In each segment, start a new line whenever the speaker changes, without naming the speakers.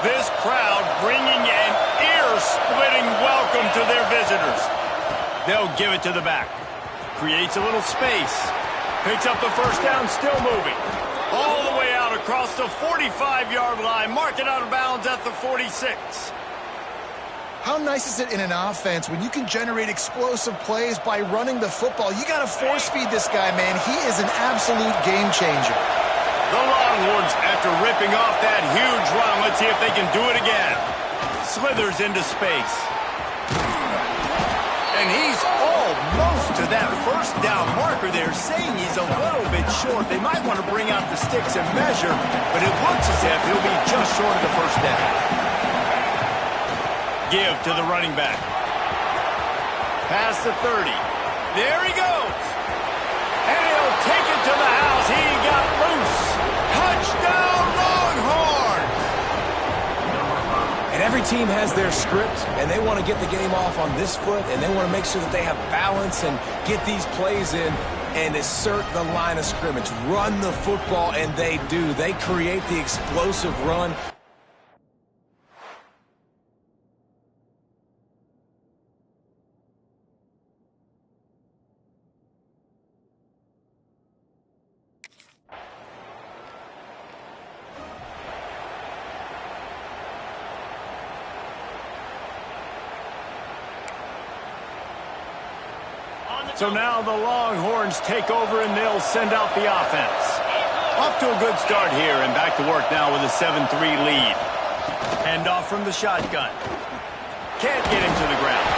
This crowd bringing an ear-splitting welcome to their visitors. They'll give it to the back. Creates a little space. Picks up the first down, still moving. All the way out across the 45-yard line. Mark it out of bounds at the 46.
How nice is it in an offense when you can generate explosive plays by running the football? You got to force-feed this guy, man. He is an absolute game changer.
The Longhorns, after ripping off that huge run, let's see if they can do it again. Slithers into space. And he's almost to that first down marker there, saying he's a little bit short. They might want to bring out the sticks and measure, but it looks as if he'll be just short of the first down. Give to the running back. Past the 30. There he goes. And he'll take it to the house. He got loose. Touchdown, Longhorns!
And every team has their script, and they want to get the game off on this foot, and they want to make sure that they have balance and get these plays in and assert the line of scrimmage. Run the football, and they do. They create the explosive run.
So now the Longhorns take over and they'll send out the offense. Off to a good start here and back to work now with a 7-3 lead. Hand off from the shotgun. Can't get him to the ground.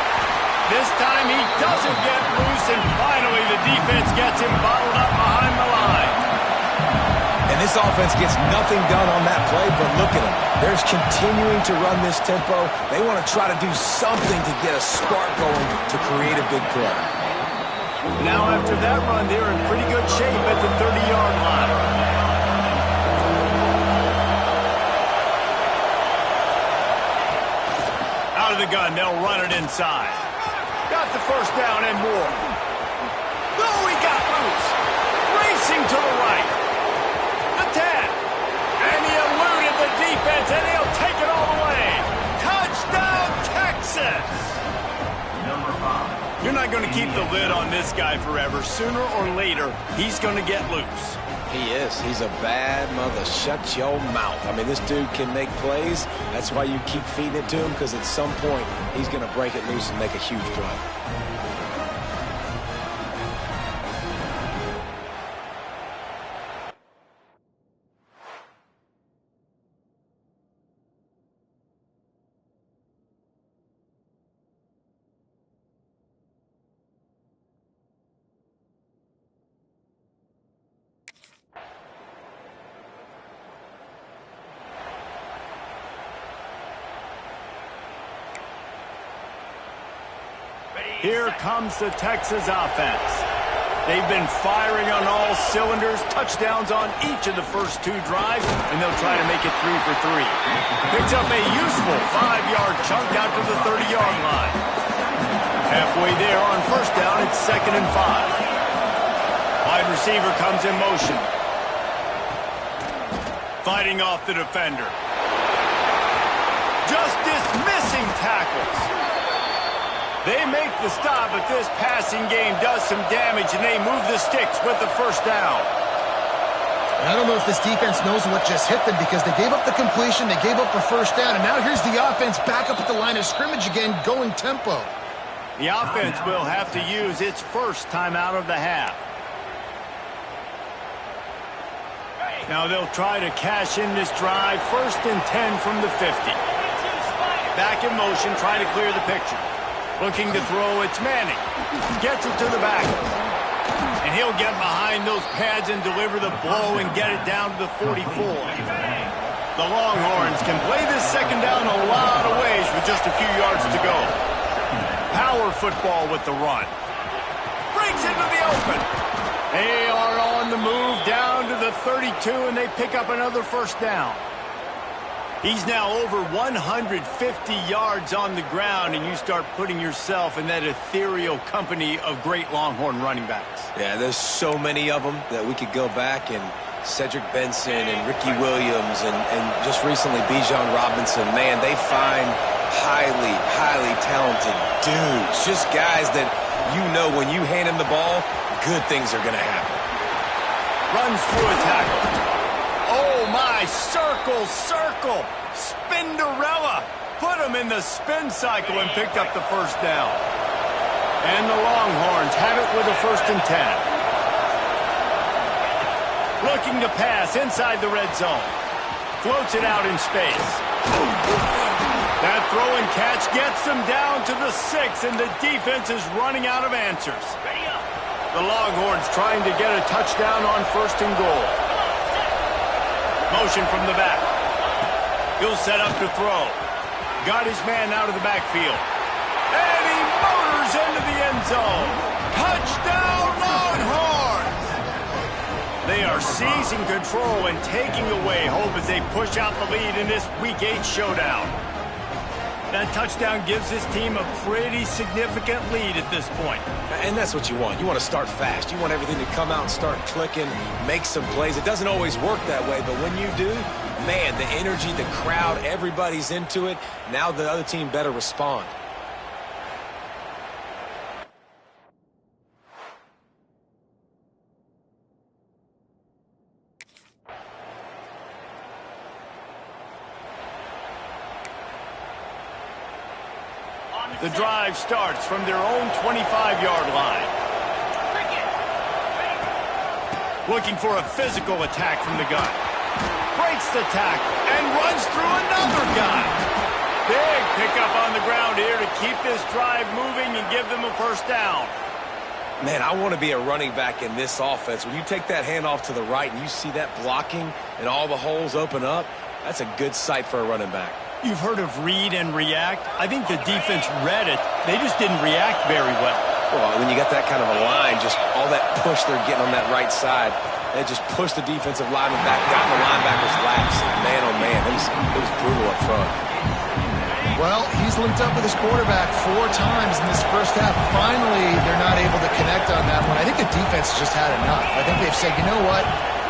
This time he doesn't get loose, and finally the defense gets him bottled up behind the line.
And this offense gets nothing done on that play, but look at them. They're continuing to run this tempo. They want to try to do something to get a spark going to create a big play.
Now after that run, they're in pretty good shape at the 30-yard line. Out of the gun, they'll run it inside. Got the first down and more. Oh, he got loose. Racing to the right. The 10. And he eluded the defense, and he'll take it all the way. Touchdown, Texas! You're not going to keep the lid on this guy forever. Sooner or later, he's going to get loose.
He is. He's a bad mother. Shut your mouth. I mean, this dude can make plays. That's why you keep feeding it to him, because at some point, he's going to break it loose and make a huge play.
Here comes the Texas offense. They've been firing on all cylinders, touchdowns on each of the first two drives, and they'll try to make it 3 for 3. Picks up a useful 5-yard chunk out to the 30-yard line. Halfway there on first down, it's 2nd and 5. Wide receiver comes in motion. Fighting off the defender. Just dismissing tackles. They make the stop, but this passing game does some damage, and they move the sticks with the first down.
I don't know if this defense knows what just hit them, because they gave up the completion, they gave up the first down, and now here's the offense back up at the line of scrimmage again, going tempo.
The offense will have to use its first time out of the half. Now they'll try to cash in this drive, 1st and 10 from the 50. Back in motion, try to clear the picture. Looking to throw, it's Manning. Gets it to the back. And he'll get behind those pads and deliver the blow and get it down to the 44. The Longhorns can play this second down a lot of ways with just a few yards to go. Power football with the run. Breaks into the open. They are on the move down to the 32, and they pick up another first down. He's now over 150 yards on the ground, and you start putting yourself in that ethereal company of great Longhorn running backs.
Yeah, there's so many of them that we could go back and Cedric Benson and Ricky Williams and just recently Bijan Robinson, man, they find highly, highly talented dudes. Just guys that you know when you hand them the ball, good things are going to happen.
Runs through a tackle. Oh, my. Circle, circle. Spinderella. Put him in the spin cycle and picked up the first down. And the Longhorns have it with a 1st and 10. Looking to pass inside the red zone. Floats it out in space. That throw and catch gets them down to the 6, and the defense is running out of answers. The Longhorns trying to get a touchdown on 1st and goal. Motion from the back. He'll set up to throw. Got his man out of the backfield. And he motors into the end zone. Touchdown, Longhorns! They are seizing control and taking away hope as they push out the lead in this Week 8 showdown. That touchdown gives this team a pretty significant lead at this point.
And that's what you want. You want to start fast. You want everything to come out and start clicking, make some plays. It doesn't always work that way, but when you do, man, the energy, the crowd, everybody's into it. Now the other team better respond.
The drive starts from their own 25-yard line. Looking for a physical attack from the gun. Breaks the tackle and runs through another guy. Big pickup on the ground here to keep this drive moving and give them a 1st down.
Man, I want to be a running back in this offense. When you take that handoff to the right and you see that blocking and all the holes open up, that's a good sight for a running back.
You've heard of read and react. I think the defense read it. They just didn't react very well.
Well, when you got that kind of a line, just all that push they're getting on that right side, they just pushed the defensive lineman back, got in the linebacker's laps. And man, oh man, it was brutal up front.
Well, he's linked up with his quarterback 4 times in this first half. Finally, they're not able to connect on that one. I think the defense just had enough. I think they've said, you know what?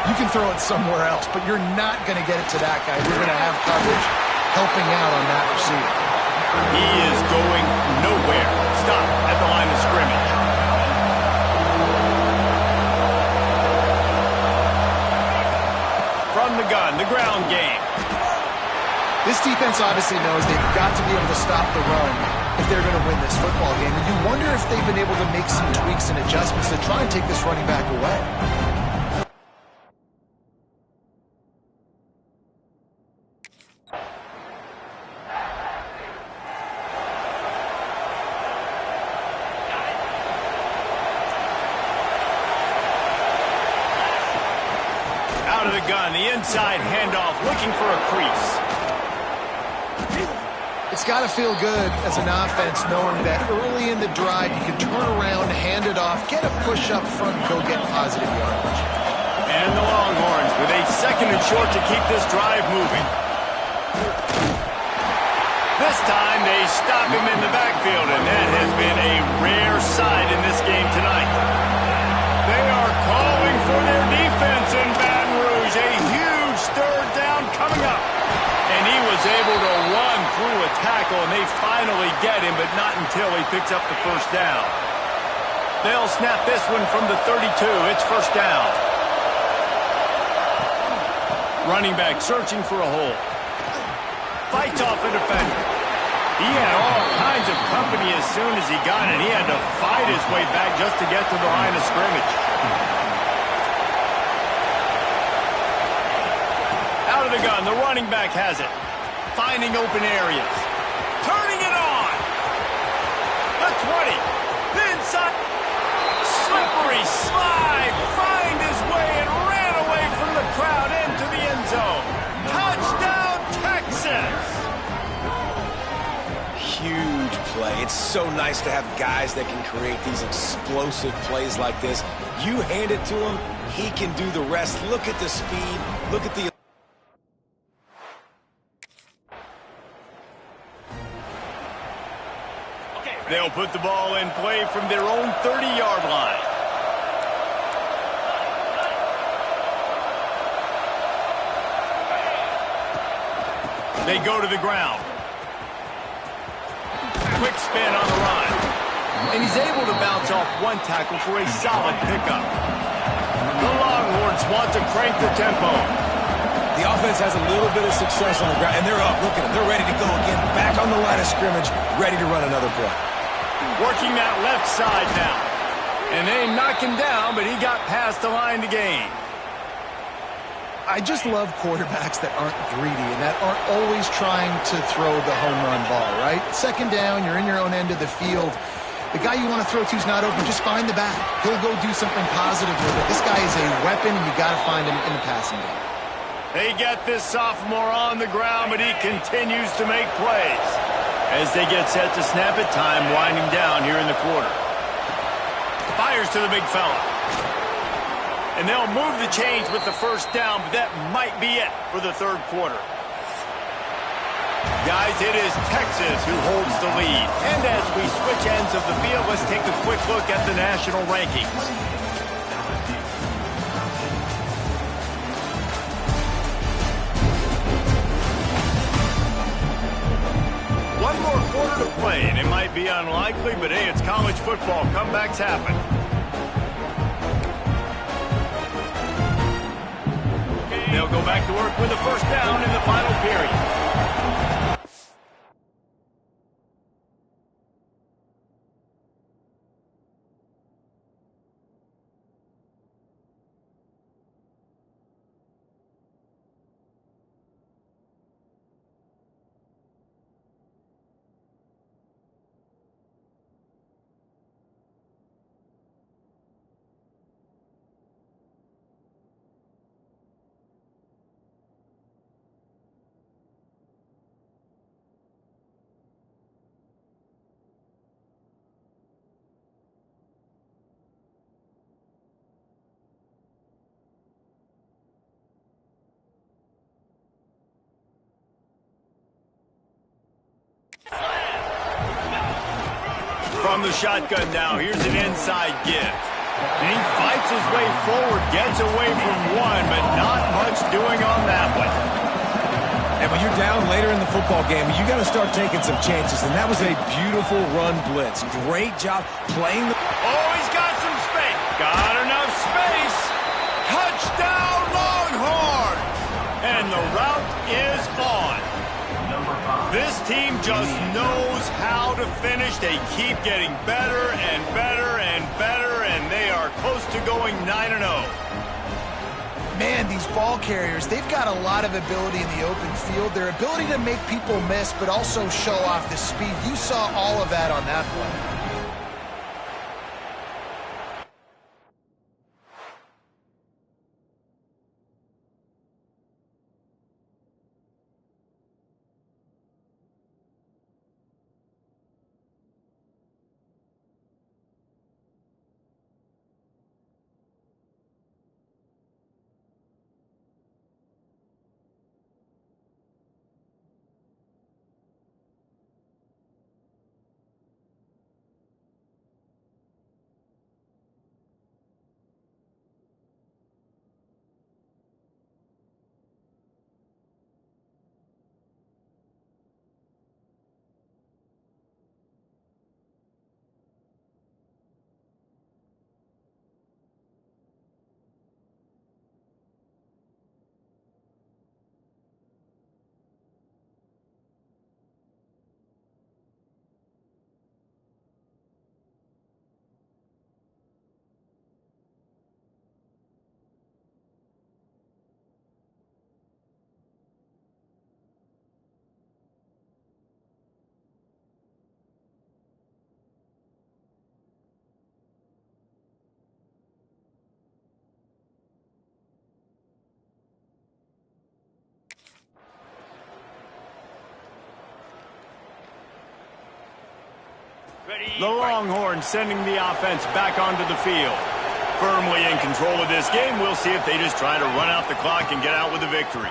You can throw it somewhere else, but you're not going to get it to that guy. We're going to have coverage helping out on that receiver.
He is going nowhere. Stop at the line of scrimmage. From the gun, the ground game.
This defense obviously knows they've got to be able to stop the run if they're going to win this football game. And you wonder if they've been able to make some tweaks and adjustments to try and take this running back away.
Out of the gun, the inside handoff, looking for a crease.
It's got to feel good as an offense knowing that early in the drive you can turn around, hand it off, get a push up front, go get positive yardage.
And the Longhorns with a 2nd and short to keep this drive moving. This time they stop him in the backfield, and that has been a rare sight in this game tonight. They are calling for their defense in Baton Rouge. A huge 3rd down coming up. And he was able to run through a tackle, and they finally get him, but not until he picks up the 1st down. They'll snap this one from the 32. It's 1st down. Running back searching for a hole. Fights off a defender. He had all kinds of company as soon as he got it. He had to fight his way back just to get to the line of scrimmage. Out of the gun, the running back has it. Finding open areas. Turning it on. The 20. The inside. Slippery slide. Find his way and ran away from the crowd into the end zone. Touchdown, Texas.
Huge play. It's so nice to have guys that can create these explosive plays like this. You hand it to him, he can do the rest. Look at the speed. Look at the...
They'll put the ball in play from their own 30-yard line. They go to the ground. Quick spin on the run. And he's able to bounce off one tackle for a solid pickup. The Longhorns want to crank the tempo.
The offense has a little bit of success on the ground, and they're up. Look at them. They're ready to go again. Back on the line of scrimmage, ready to run another play.
Working that left side now. And they knock him down, but he got past the line to gain.
I just love quarterbacks that aren't greedy and that aren't always trying to throw the home run ball, right? Second down, you're in your own end of the field. The guy you want to throw to is not open. Just find the back. He'll go do something positive with it. This guy is a weapon, and you got to find him in the passing game.
They get this sophomore on the ground, but he continues to make plays. As they get set to snap it, time winding down here in the quarter. Fires to the big fella. And they'll move the chains with the first down, but that might be it for the third quarter. Guys, it is Texas who holds the lead. And as we switch ends of the field, let's take a quick look at the national rankings. One more quarter to play, and it might be unlikely, but hey, it's college football. Comebacks happen. They'll go back to work with a first down in the final period. From the shotgun now, here's an inside give. And he fights his way forward, gets away from one, but not much doing on that one.
And when you're down later in the football game, you got to start taking some chances, and that was a beautiful run blitz. Great job playing the...
Oh, he's got some space. Got enough space. Touchdown, Longhorn! And the route is on. This team just knows how to finish. They keep getting better and better and better, and they are close to going 9-0.
Man, these ball carriers, they've got a lot of ability in the open field. Their ability to make people miss, but also show off the speed. You saw all of that on that play. The Longhorns sending the offense back onto the field. Firmly in control of this game. We'll see if they just try to run out the clock and get out with a victory.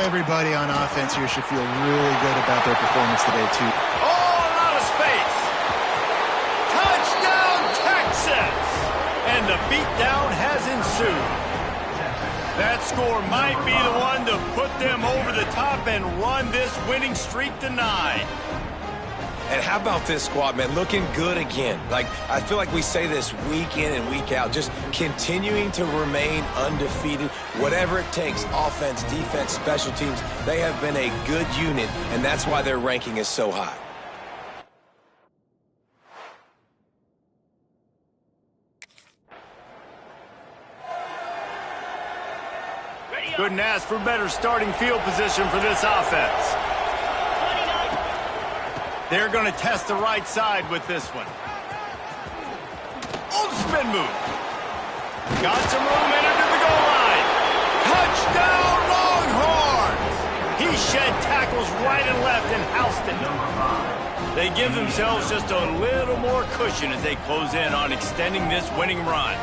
Everybody on offense here should feel really good about their performance today, too.
Oh, a lot of space. Touchdown, Texas! And the beatdown has ensued. That score might be the one to put them over the top and run this winning streak to 9.
And how about this squad, man? Looking good again. Like, I feel like we say this week in and week out, just continuing to remain undefeated. Whatever it takes, offense, defense, special teams, they have been a good unit, and that's why their ranking is so high.
Couldn't ask for better starting field position for this offense. They're going to test the right side with this one. Oh, spin move. Got some room in under the goal line. Touchdown, Longhorns! He shed tackles right and left and housed it. They give themselves just a little more cushion as they close in on extending this winning run.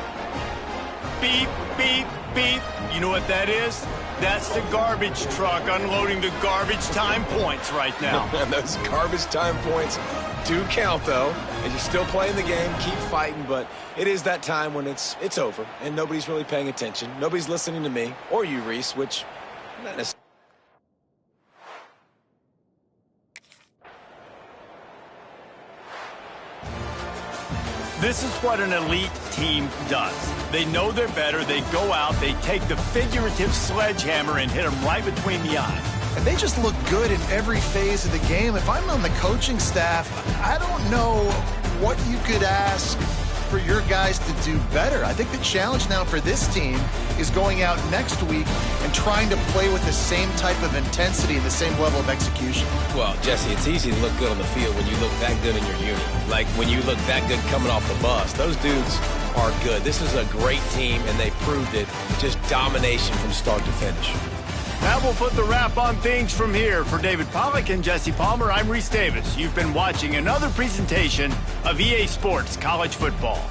Beep, beep, beep. You know what that is? That's the garbage truck unloading the garbage time points right now.
And those garbage time points do count, though. And you're still playing the game, keep fighting, but it is that time when it's over, and nobody's really paying attention. Nobody's listening to me, or you, Reese, which not necessarily.
This is what an elite team does. They know they're better. They go out. They take the figurative sledgehammer and hit them right between the eyes.
And they just look good in every phase of the game. If I'm on the coaching staff, I don't know what you could ask for your guys to do better. I think the challenge now for this team is going out next week and trying to play with the same type of intensity and the same level of execution.
Well, Jesse, it's easy to look good on the field when you look that good in your unit. Like when you look that good coming off the bus. Those dudes are good. This is a great team, and they proved it. Just domination from start to finish.
That will put the wrap on things from here. For David Pollack and Jesse Palmer, I'm Reese Davis. You've been watching another presentation of EA Sports College Football.